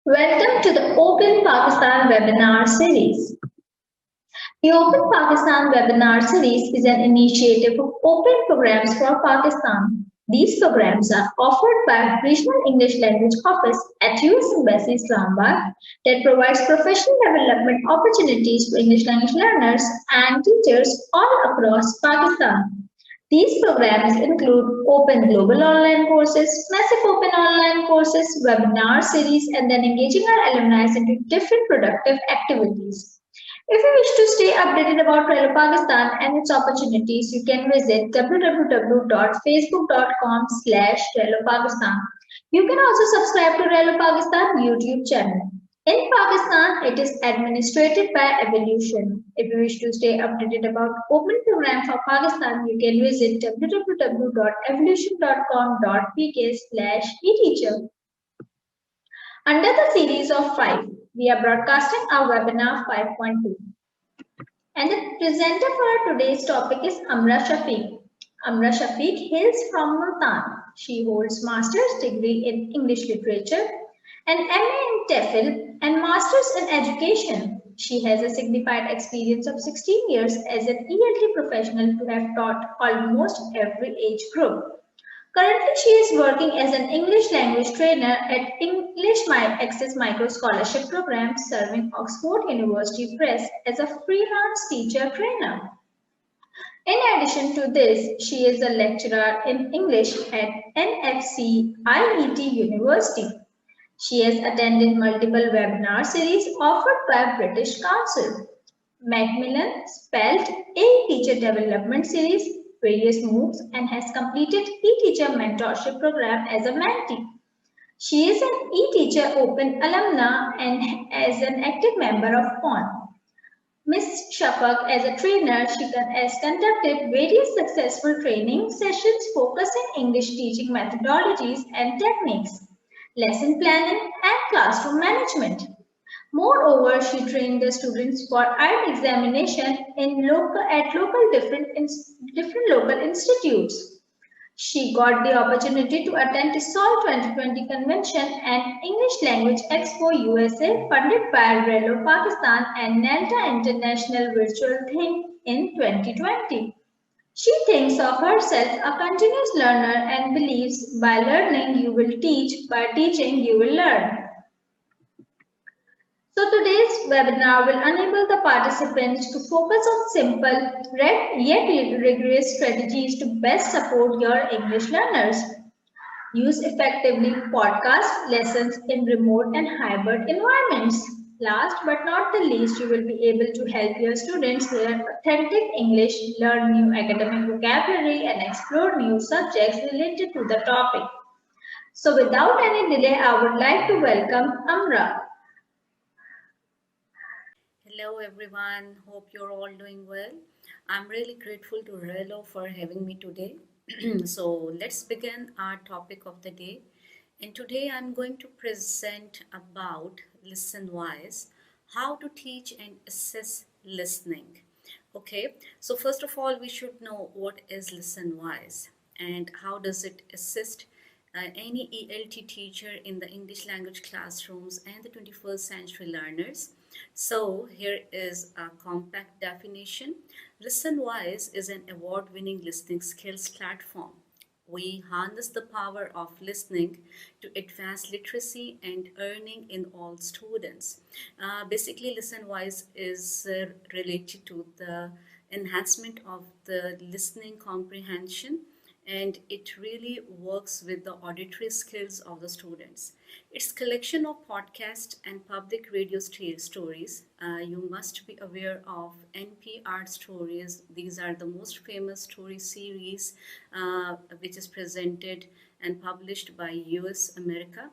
Welcome to the Open Pakistan webinar series. The Open Pakistan webinar series is an initiative of open programs for Pakistan. These programs are offered by Regional English Language Office at US Embassy Islamabad that provides professional development opportunities for English language learners and teachers all across Pakistan. These programs include open global online courses, massive open online courses, webinar series, and then engaging our alumni into different productive activities. If you wish to stay updated about Relo Pakistan and its opportunities, you can visit www.facebook.com/Relo Pakistan. You can also subscribe to Relo Pakistan YouTube channel. In Pakistan, it is administrated by Evolution. If you wish to stay updated about open program for Pakistan, you can visit www.evolution.com.pk/eteacher. Under the series of 5, we are broadcasting our webinar 5.2. And the presenter for today's topic is Amra Shafiq. Amra Shafiq hails from Multan. She holds master's degree in English literature, an MA in TEFL, and master's in education. She has a signified experience of 16 years as an ELT professional to have taught almost every age group. Currently, she is working as an English language trainer at English Access Micro Scholarship Program serving Oxford University Press as a freelance teacher trainer. In addition to this, she is a lecturer in English at NFC IET University. She has attended multiple webinar series offered by British Council, Macmillan Spelt A-Teacher Development Series, various MOOCs, and has completed e-teacher mentorship program as a mentee. She is an e-teacher open alumna and as an active member of PON. Ms. Shafiq, as a trainer, she has conducted various successful training sessions focusing English teaching methodologies and techniques, lesson planning, and classroom management. Moreover, she trained the students for IELTS examination at different local institutes. She got the opportunity to attend TESOL 2020 convention and English Language Expo USA funded by Relo Pakistan and NALTA International Virtual Thing in 2020. She thinks of herself a continuous learner and believes by learning you will teach, by teaching you will learn. So today's webinar will enable the participants to focus on simple yet rigorous strategies to best support your English learners. Use effectively podcast lessons in remote and hybrid environments. Last but not the least, you will be able to help your students learn authentic English, learn new academic vocabulary, and explore new subjects related to the topic. So without any delay, I would like to welcome Amra. Hello everyone, hope you're all doing well. I'm really grateful to Relo for having me today. So let's begin our topic of the day. And today I'm going to present about Listenwise, how to teach and assess listening. Okay, so first of all, we should know what is Listenwise and how does it assist any ELT teacher in the English language classrooms and the 21st century learners. So here is a compact definition. Listenwise is an award-winning listening skills platform. We harness the power of listening to advance literacy and earning in all students. Basically, Listenwise is related to the enhancement of the listening comprehension, and it really works with the auditory skills of the students. It's collection of podcasts and public radio stories. You must be aware of NPR stories. These are the most famous story series which is presented and published by US America.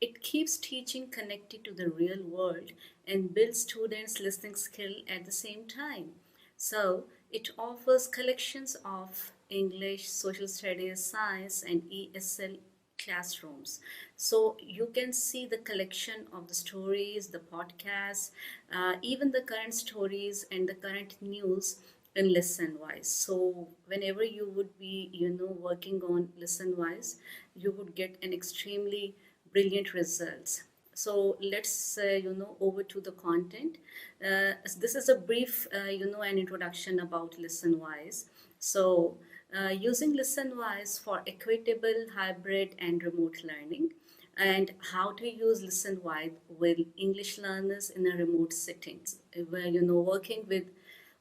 It keeps teaching connected to the real world and builds students' listening skill at the same time. So it offers collections of English, social studies, science, and ESL classrooms. So you can see the collection of the stories, the podcasts, even the current stories and the current news in Listenwise. So whenever you would be, working on Listenwise, you would get an extremely brilliant results. So let's over to the content. This is a brief an introduction about Listenwise. So using Listenwise for equitable, hybrid, and remote learning, and how to use Listenwise with English learners in a remote settings, where working with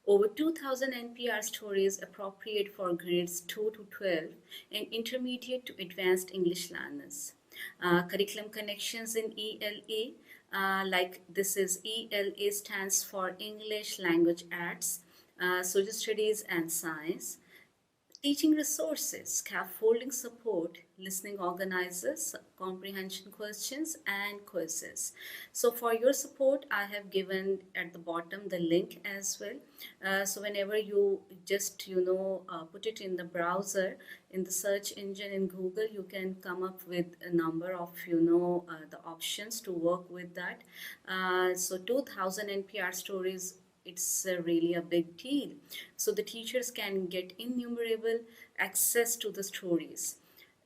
over 2000 NPR stories appropriate for grades 2 to 12 and intermediate to advanced English learners. Curriculum connections in ELA, like this is ELA stands for English Language Arts, Social Studies and Science. Teaching resources, scaffolding support, listening organizers, comprehension questions, and quizzes. So, for your support, I have given at the bottom the link as well. So, whenever you just put it in the browser, in the search engine in Google, you can come up with a number of the options to work with that. So, 2000 NPR stories, it's really a big deal. So the teachers can get innumerable access to the stories.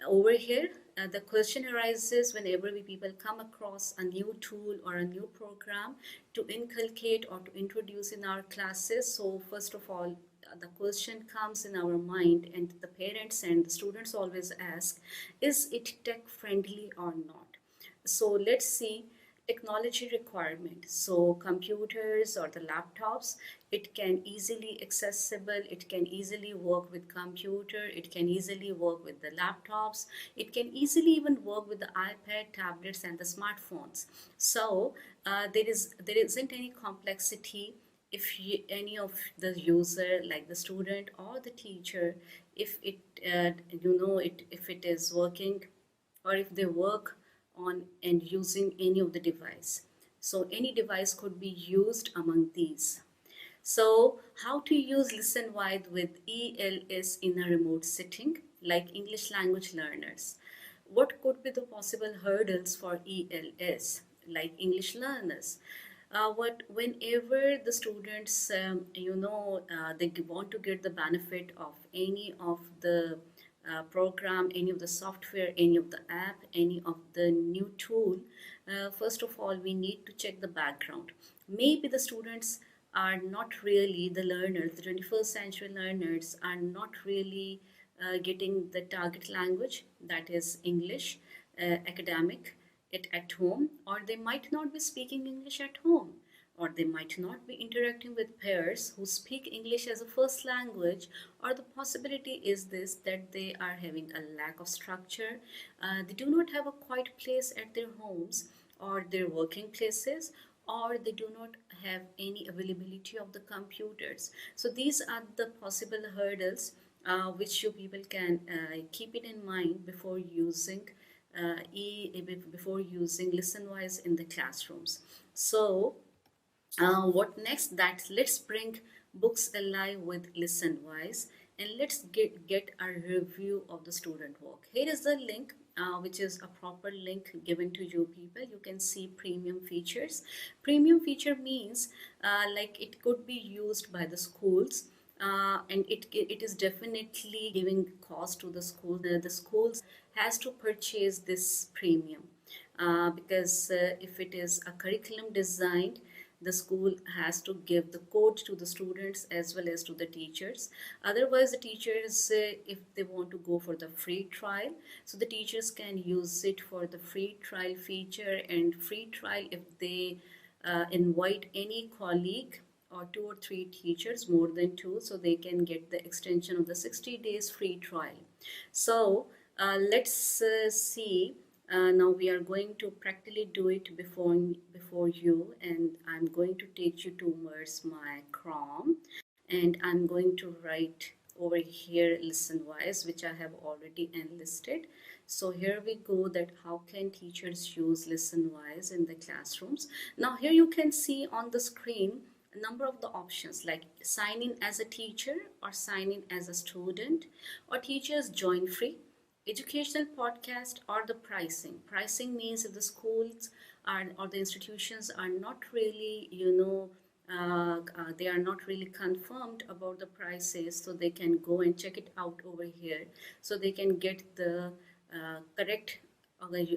Over here, the question arises whenever we people come across a new tool or a new program to inculcate or to introduce in our classes. So first of all, the question comes in our mind, and the parents and the students always ask, is it tech friendly or not? So let's see technology requirement. So computers or the laptops, it can easily accessible, it can easily work with computer, it can easily work with the laptops, it can easily even work with the iPad, tablets, and the smartphones. So there isn't any complexity if any of the user, like the student or the teacher, if it if it is working, or if they work on and using any of the device. So any device could be used among these. So how to use Listenwise with ELS in a remote setting, like English language learners? What could be the possible hurdles for ELS, like English learners? What whenever the students they want to get the benefit of any of the program, any of the software, any of the app, any of the new tool, first of all we need to check the background. Maybe the students are not really the learners, the 21st century learners are not really getting the target language, that is English, academic, it at home, or they might not be speaking English at home, or they might not be interacting with peers who speak English as a first language, or the possibility is this, that they are having a lack of structure, they do not have a quiet place at their homes or their working places, or they do not have any availability of the computers. So these are the possible hurdles which you people can keep it in mind before using before using Listenwise in the classrooms. So what next? That let's bring books alive with Listenwise, and let's get a review of the student work. Here is the link, which is a proper link given to you people. You can see premium features. Premium feature means like it could be used by the schools, and it is definitely giving cost to the school. The schools has to purchase this premium, because if it is a curriculum designed, the school has to give the code to the students as well as to the teachers. Otherwise the teachers, if they want to go for the free trial, so the teachers can use it for the free trial feature, and free trial if they invite any colleague or two or three teachers, more than two, so they can get the extension of the 60 days free trial. So let's see. Now we are going to practically do it before you, and I'm going to take you towards my Chrome, and I'm going to write over here Listenwise, which I have already enlisted. So here we go, that how can teachers use Listenwise in the classrooms. Now here you can see on the screen a number of the options, like sign in as a teacher or sign in as a student, or teachers join free, educational podcast, or the pricing. Pricing means if the schools are or the institutions are not really they are not really confirmed about the prices, so they can go and check it out over here, so they can get the correct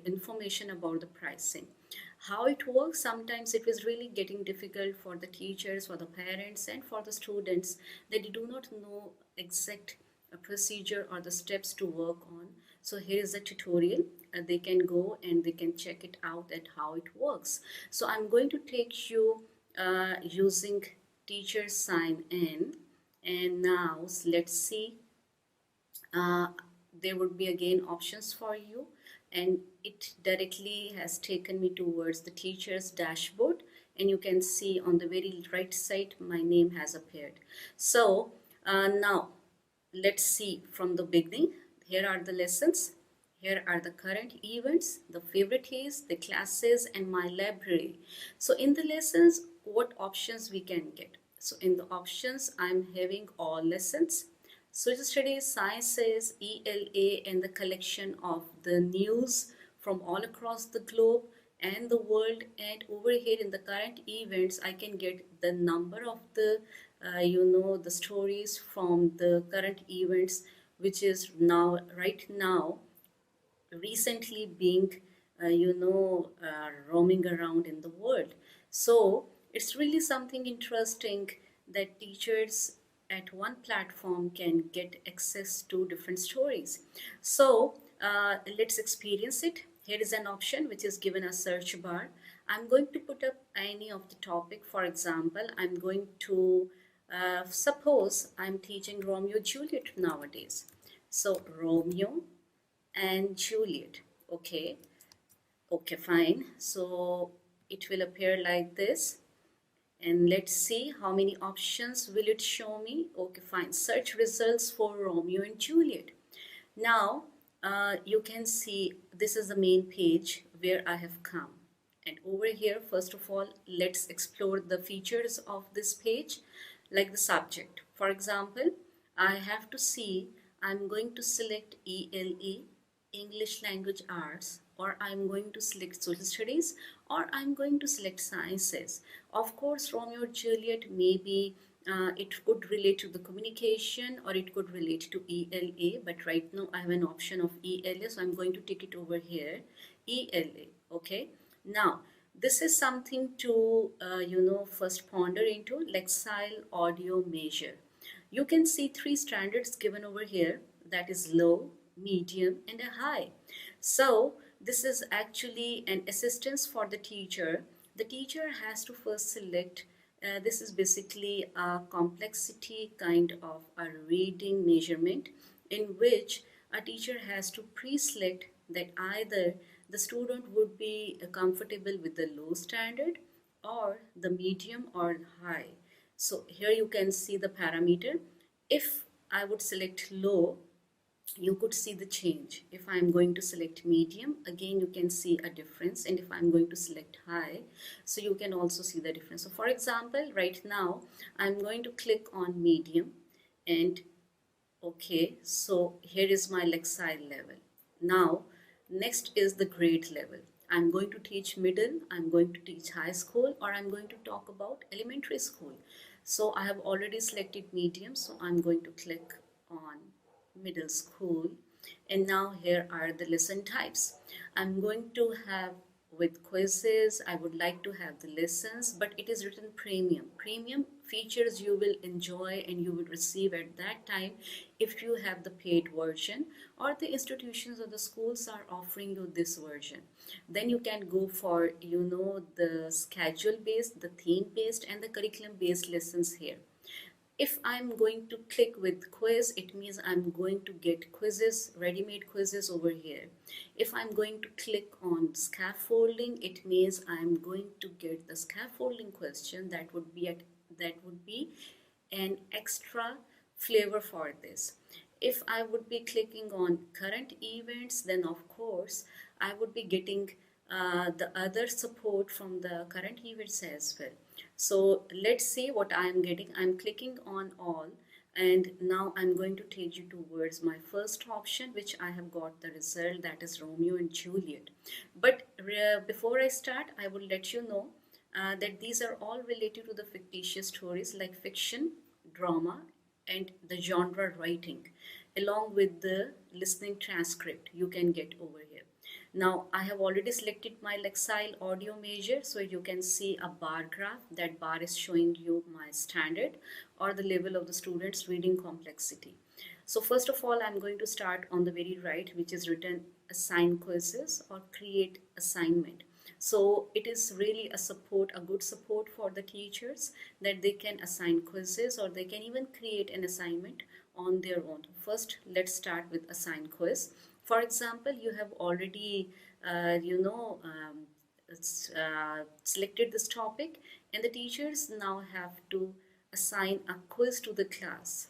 information about the pricing. how it works. Sometimes it was really getting difficult for the teachers, for the parents, and for the students. They do not know exact procedure or the steps to work on. So here is a tutorial. They can go and they can check it out at how it works. So I'm going to take you using teacher sign in, and now let's see. uh, there would be again options for you, and it directly has taken me towards the teacher's dashboard, and you can see on the very right side my name has appeared. So now let's see from the beginning. Here are the lessons. Here are the current events, the favorites, the classes, and my library. So in the lessons, what options we can get? So in the options, I'm having all lessons, social studies, sciences, ELA, and the collection of the news from all across the globe and the world. And over here in the current events, I can get the number of the the stories from the current events, which is now right now recently being roaming around in the world. So it's really something interesting that teachers at one platform can get access to different stories. So let's experience it. Here is an option which is given a search bar. I'm going to put up any of the topic. For example, I'm going to suppose I'm teaching Romeo Juliet nowadays. So Romeo and Juliet. Okay, okay, fine. So it will appear like this. And let's see how many options will it show me. Okay, fine. Search results for Romeo and Juliet. Now you can see this is the main page where I have come. And over here, first of all, let's explore the features of this page, like the subject. For example, I have to see, I'm going to select ELE, English Language Arts, or I'm going to select Social Studies, or I'm going to select Sciences. Of course, Romeo and Juliet maybe it could relate to the communication or it could relate to ELA, but right now I have an option of ELA, so I'm going to take it over here, ELA. Okay, now this is something to first ponder into, Lexile audio measure. You can see three standards given over here, that is low, medium, and a high. So this is actually an assistance for the teacher. The teacher has to first select, this is basically a complexity kind of a reading measurement in which a teacher has to pre-select that either the student would be comfortable with the low standard or the medium or high. So here you can see the parameter. If I would select low, you could see the change. If I'm going to select medium, again you can see a difference, and if I'm going to select high, so you can also see the difference. So for example, right now I'm going to click on medium, and okay, so here is my Lexile level. Now, next is the grade level. I'm going to teach middle, I'm going to teach high school, or I'm going to talk about elementary school. So I have already selected medium, so I'm going to click on middle school. And now here are the lesson types. I'm going to have with quizzes. I would like to have the lessons, but it is written premium. Premium features you will enjoy and you will receive at that time if you have the paid version, or the institutions or the schools are offering you this version. Then you can go for the schedule based, the theme based, and the curriculum based lessons here. If I'm going to click with quiz, it means I'm going to get quizzes, ready-made quizzes over here. If I'm going to click on scaffolding, it means I'm going to get the scaffolding question that would be an extra flavor for this. If I would be clicking on current events, then of course I would be getting the other support from the current events as well. So let's see what I am getting. I'm clicking on all, and now I'm going to take you towards my first option, which I have got the result, that is Romeo and Juliet. But before I start, I will let you know that these are all related to the fictitious stories, like fiction, drama, and the genre writing, along with the listening transcript you can get over here. Now I have already selected my Lexile audio measure, so you can see a bar graph. That bar is showing you my standard or the level of the students reading complexity. So first of all, I'm going to start on the very right, which is written assign quizzes or create assignment. So it is really a support, a good support for the teachers, that they can assign quizzes or they can even create an assignment on their own. First, let's start with assign quiz. For example, you have already, uh, you know, um, selected this topic, and the teachers now have to assign a quiz to the class.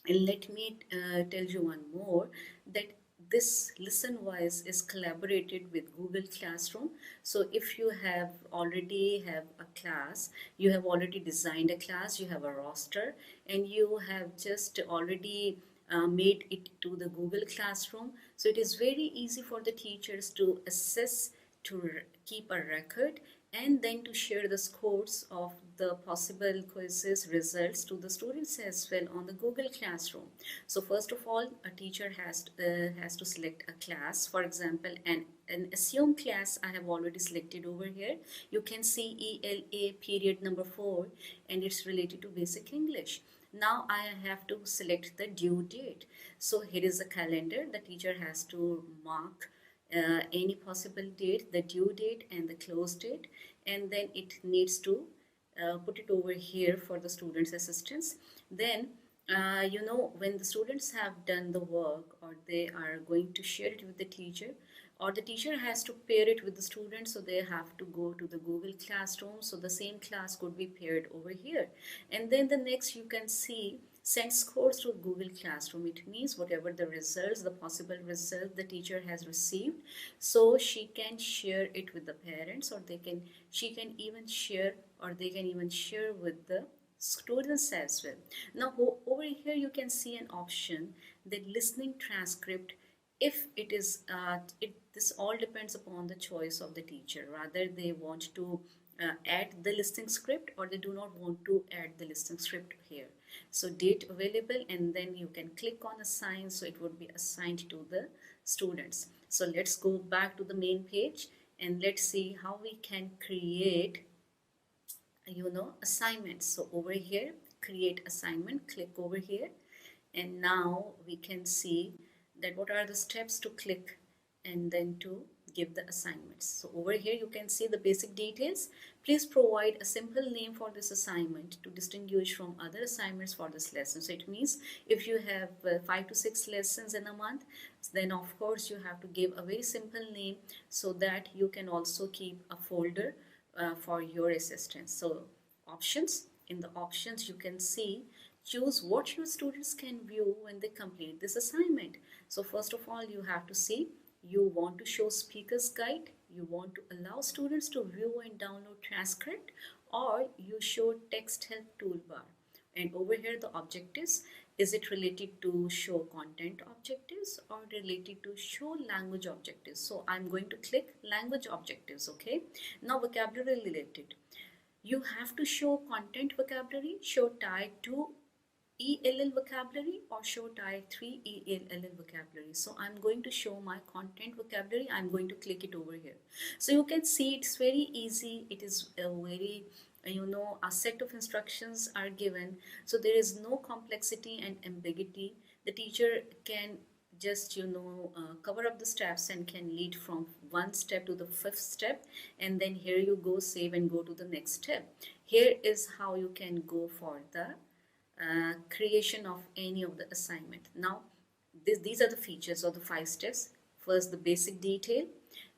And let me tell you one more, that this Listenwise is collaborated with Google Classroom. So if you have already have a class, you have already designed a class, you have a roster, and you have just already made it to the Google Classroom. So it is very easy for the teachers to assess, to keep a record, and then to share the scores of the possible quizzes results to the students as well on the Google Classroom. So first of all, a teacher has to select a class. For example, an assume class I have already selected over here. You can see ELA period number 4, and it's related to basic English. Now I have to select the due date. So here is a calendar. The teacher has to mark any possible date, the due date and the close date, and then it needs to put it over here for the students' assistance. Then, when the students have done the work or they are going to share it with the teacher, or the teacher has to pair it with the students, so they have to go to the Google Classroom, so the same class could be paired over here. And then the next, you can see send scores to Google Classroom. It means whatever the results, the possible result the teacher has received, so she can share it with the parents, or she can even share, or they can even share with the students as well. Now over here you can see an option, the listening transcript. If it is this all depends upon the choice of the teacher, rather they want to add the listening script, or they do not want to add the listening script here. So date available, and then you can click on assign, so it would be assigned to the students. So let's go back to the main page, and let's see how we can create assignments. So over here, create assignment, click over here, and now we can see that what are the steps to click and then to give the assignments. So over here you can see the basic details. Please provide a simple name for this assignment to distinguish from other assignments for this lesson. So it means if you have 5 to 6 lessons in a month, then of course you have to give a very simple name, so that you can also keep a folder for your assistance. So options, in the options you can see, choose what your students can view when they complete this assignment. So first of all, you have to see, you want to show speaker's guide, you want to allow students to view and download transcript, or you show text help toolbar. And over here the objectives, is it related to show content objectives or related to show language objectives? So I'm going to click language objectives. Okay, now vocabulary related, you have to show content vocabulary, show tier 2 ELL vocabulary, or show tier 3 ELL vocabulary. So I'm going to show my content vocabulary. I'm going to click it over here. So you can see it's very easy. It is a very, a set of instructions are given. So there is no complexity and ambiguity. The teacher can just cover up the steps and can lead from one step to the fifth step, and then here you go, save and go to the next step. Here is how you can go for the creation of any of the assignment. Now these are the features of the 5 steps. First, the basic detail,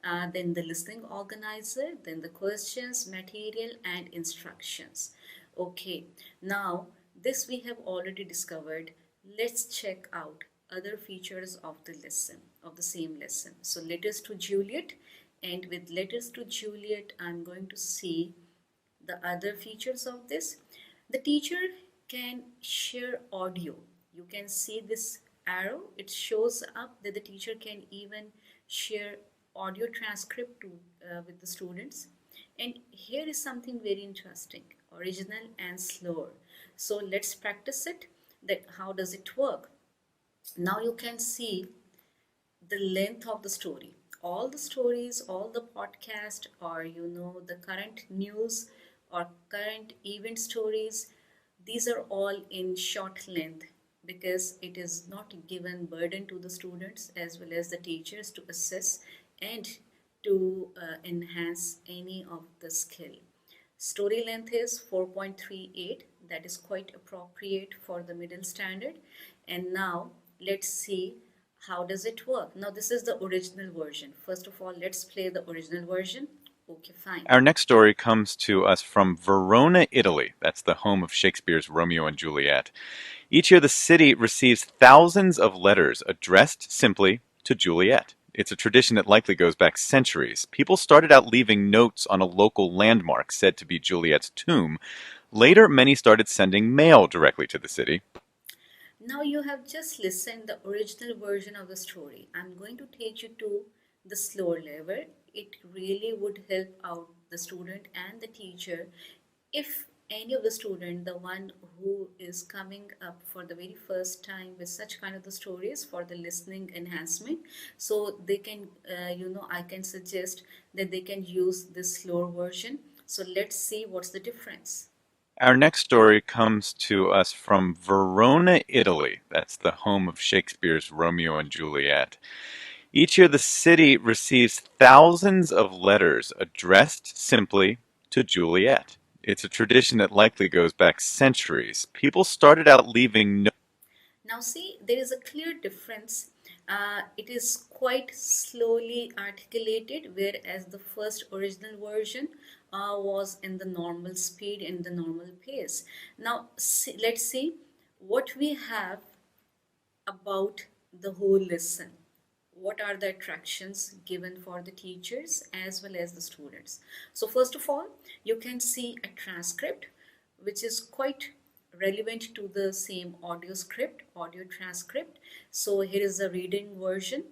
then the listening organizer, then the questions, material and instructions. Okay, now this we have already discovered. Let's check out other features of the lesson, of the same lesson. So letters to Juliet, and with letters to Juliet I'm going to see the other features of this. The teacher can share audio. You can see this arrow, it shows up that the teacher can even share audio transcript with the students. And here is something very interesting, original and slower. So let's practice it, that how does it work. Now you can see the length of the story. all the stories, all the podcast, or the current news or current event stories, these are all in short length because it is not given burden to the students as well as the teachers to assess and to enhance any of the skill. Story length is 4.38, that is quite appropriate for the middle standard. And now let's see how does it work. Now this is the original version. First of all, let's play the original version. Okay, fine. Our next story comes to us from Verona, Italy. That's the home of Shakespeare's Romeo and Juliet. Each year, the city receives thousands of letters addressed simply to Juliet. It's a tradition that likely goes back centuries. People started out leaving notes on a local landmark said to be Juliet's tomb. Later, many started sending mail directly to the city. Now you have just listened the original version of the story. I'm going to take you to the slower level. It really would help out the student and the teacher if any of the student, the one who is coming up for the very first time with such kind of the stories for the listening enhancement, so they can, I can suggest that they can use this slower version. So let's see what's the difference. Our next story comes to us from Verona, Italy. That's the home of Shakespeare's Romeo and Juliet. Each year, the city receives thousands of letters addressed simply to Juliet. It's a tradition that likely goes back centuries. People started out leaving notes. Now, see, there is a clear difference. It is quite slowly articulated, whereas the first original version was in the normal speed, in the normal pace. Now, let's see what we have about the whole lesson. What are the attractions given for the teachers as well as the students? So, first of all, you can see a transcript which is quite relevant to the same audio script, audio transcript. So, here is a reading version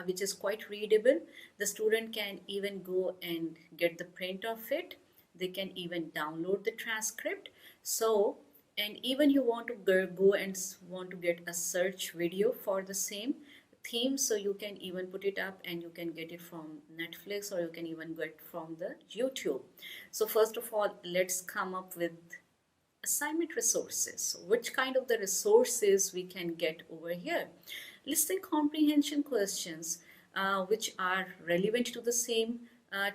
which is quite readable. The student can even go and get the print of it. They can even download the transcript. So, and even you want to go and want to get a search video for the same theme, so you can even put it up and you can get it from Netflix or you can even get from the YouTube. So first of all, let's come up with assignment resources. Which kind of the resources we can get over here? Listening comprehension questions which are relevant to the same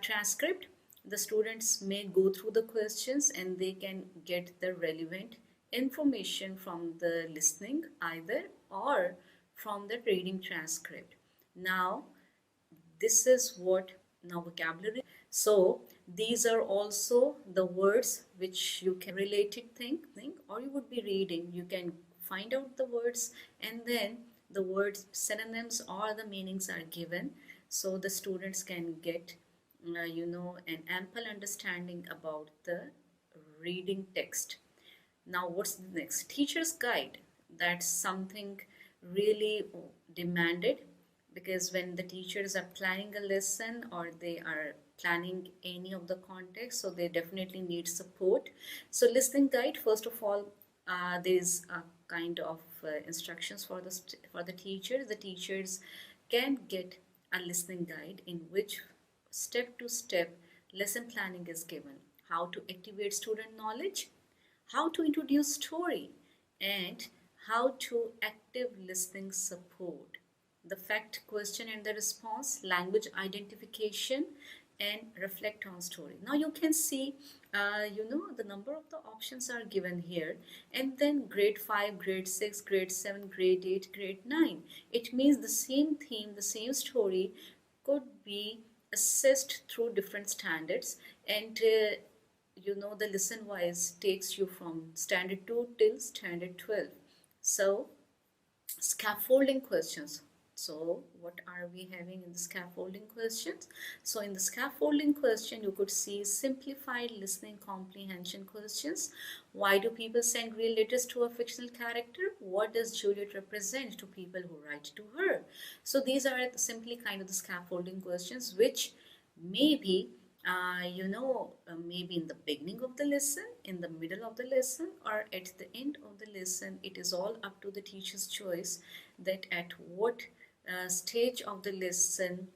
transcript. The students may go through the questions and they can get the relevant information from the listening either or from the reading transcript. Now this is what now vocabulary. So these are also the words which you can related think or you would be reading. You can find out the words and then the words synonyms or the meanings are given so the students can get an ample understanding about the reading text. Now, what's the next? Teacher's guide. That's something really demanded because when the teachers are planning a lesson or they are planning any of the context, so they definitely need support. So, listening guide. First of all, there is a kind of instructions for the teachers. The teachers can get a listening guide in which step to step lesson planning is given. How to activate student knowledge, how to introduce story, and how to active listening support, the fact question and the response, language identification, and reflect on story. Now you can see the number of the options are given here, and then grade 5, grade 6, grade 7, grade 8, grade 9. It means the same theme, the same story could be assessed through different standards, and the Listenwise takes you from standard 2 till standard 12. So scaffolding questions. So what are we having in the scaffolding questions? So in the scaffolding question, you could see simplified listening comprehension questions. Why do people send real letters to a fictional character? What does Juliet represent to people who write to her? So these are simply kind of the scaffolding questions which maybe maybe in the beginning of the lesson, in the middle of the lesson, or at the end of the lesson. It is all up to the teacher's choice that at what stage of the lesson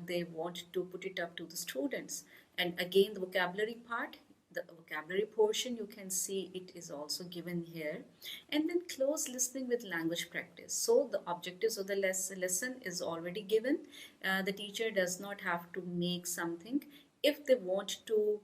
they want to put it up to the students. And again, the vocabulary part, the vocabulary portion, you can see it is also given here. And then close listening with language practice. So the objectives of the lesson is already given. The teacher does not have to make something. If they want to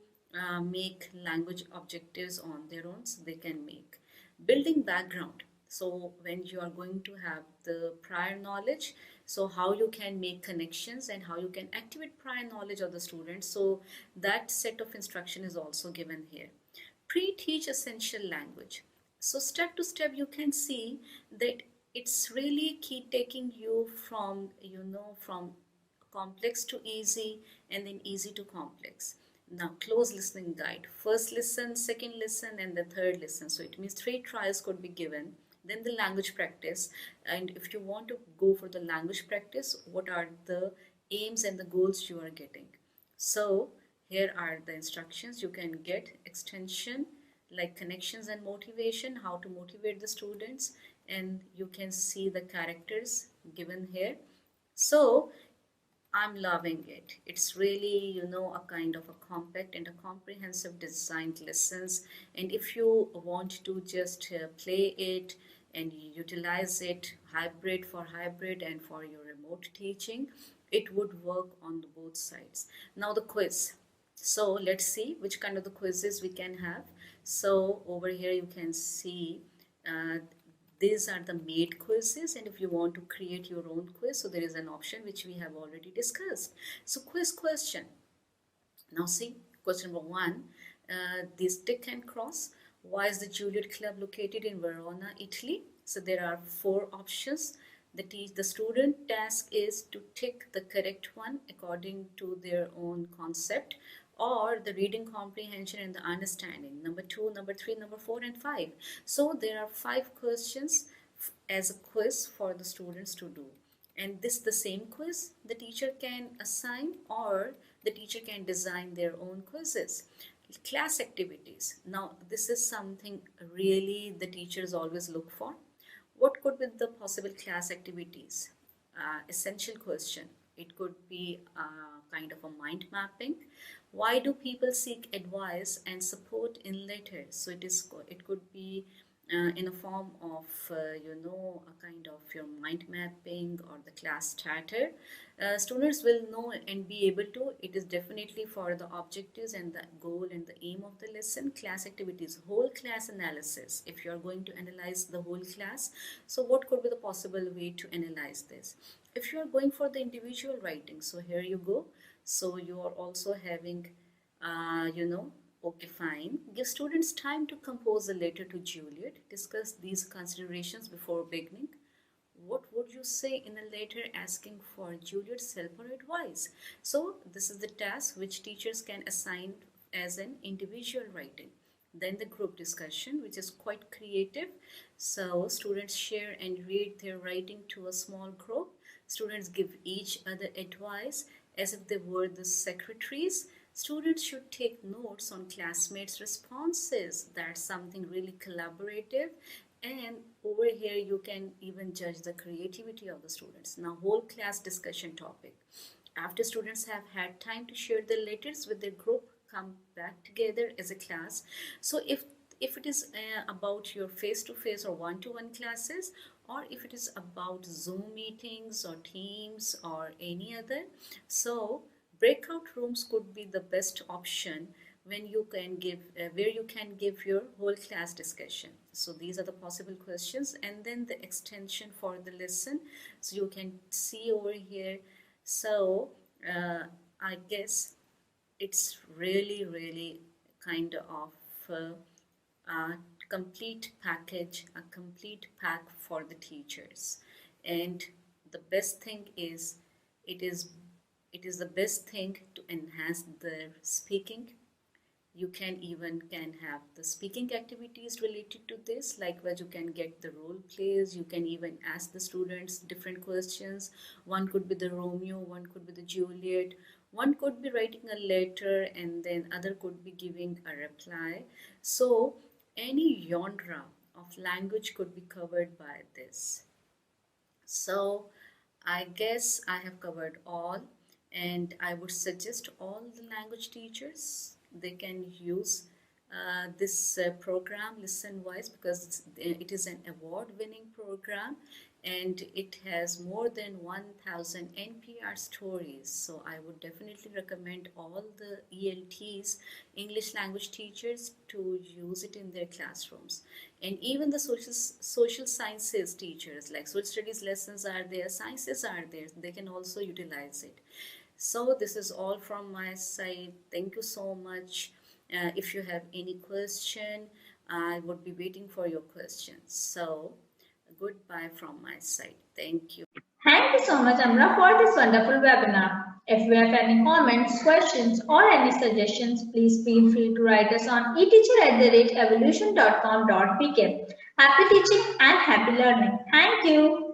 make language objectives on their own, so they can make. Building background. So when you are going to have the prior knowledge, so how you can make connections and how you can activate prior knowledge of the students, so that set of instruction is also given here. Pre-teach essential language. So step to step you can see that it's really keep taking you from, from complex to easy, and then easy to complex. Now, close listening guide. First listen, second listen, and the third listen. So it means 3 tries could be given. Then the language practice. And if you want to go for the language practice, what are the aims and the goals you are getting? So here are the instructions. You can get extension like connections and motivation, how to motivate the students, and you can see the characters given here. So I'm loving it. It's really, a kind of a compact and a comprehensive designed lessons. And if you want to just play it and utilize it, hybrid and for your remote teaching, it would work on both sides. Now the quiz. So let's see which kind of the quizzes we can have. So over here you can see uh, these are the made quizzes, and if you want to create your own quiz, so there is an option which we have already discussed. So quiz question. Now see, question number 1, this tick and cross. Why is the Juliet Club located in Verona, Italy? So there are 4 options. The student task is to tick the correct one according to their own concept, or the reading comprehension and the understanding. Number 2, number 3, number 4, and 5. So there are 5 questions as a quiz for the students to do. And this the same quiz the teacher can assign, or the teacher can design their own quizzes. Class activities. Now this is something really the teachers always look for. What could be the possible class activities? Essential question. It could be kind of a mind mapping. Why do people seek advice and support in letters? So it could be in a form of a kind of your mind mapping or the class starter. Students will know and be able to. It is definitely for the objectives and the goal and the aim of the lesson. Class activities, whole class analysis. If you are going to analyze the whole class, so what could be the possible way to analyze this? If you are going for the individual writing, so here you go. So you are also having okay, fine. Give students time to compose a letter to Juliet. Discuss these considerations before beginning. What would you say in a letter asking for Juliet's help or advice? So this is the task which teachers can assign as an individual writing. Then the group discussion, which is quite creative. So students share and read their writing to a small group. Students give each other advice as if they were the secretaries. Students should take notes on classmates' responses. That's something really collaborative. And over here, you can even judge the creativity of the students. Now, whole class discussion topic. After students have had time to share their letters with their group, come back together as a class. So if it is about your face-to-face or one-to-one classes, or if it is about Zoom meetings or Teams or any other, so breakout rooms could be the best option when you can give where you can give your whole class discussion. So these are the possible questions, and then the extension for the lesson. So you can see over here. So I guess it's really kind of a complete package, a complete pack for the teachers. And the best thing is, it is it is the best thing to enhance their speaking. You can have the speaking activities related to this. Likewise, you can get the role plays. You can even ask the students different questions. One could be the Romeo, one could be the Juliet, one could be writing a letter, and then other could be giving a reply. So any genre of language could be covered by this. So I guess I have covered all. And I would suggest all the language teachers they can use this program Listenwise, because it is an award-winning program and it has more than 1,000 NPR stories. So I would definitely recommend all the ELTs, English language teachers, to use it in their classrooms. And even the social sciences teachers, like social studies lessons are there, sciences are there, they can also utilize it. So this is all from my side. Thank you so much. If you have any question, I would be waiting for your questions. So goodbye from my side. Thank you. Thank you so much, Amra, for this wonderful webinar. If you have any comments, questions, or any suggestions, please feel free to write us on eteacher@evolution.com.pk. Happy teaching and happy learning. Thank you.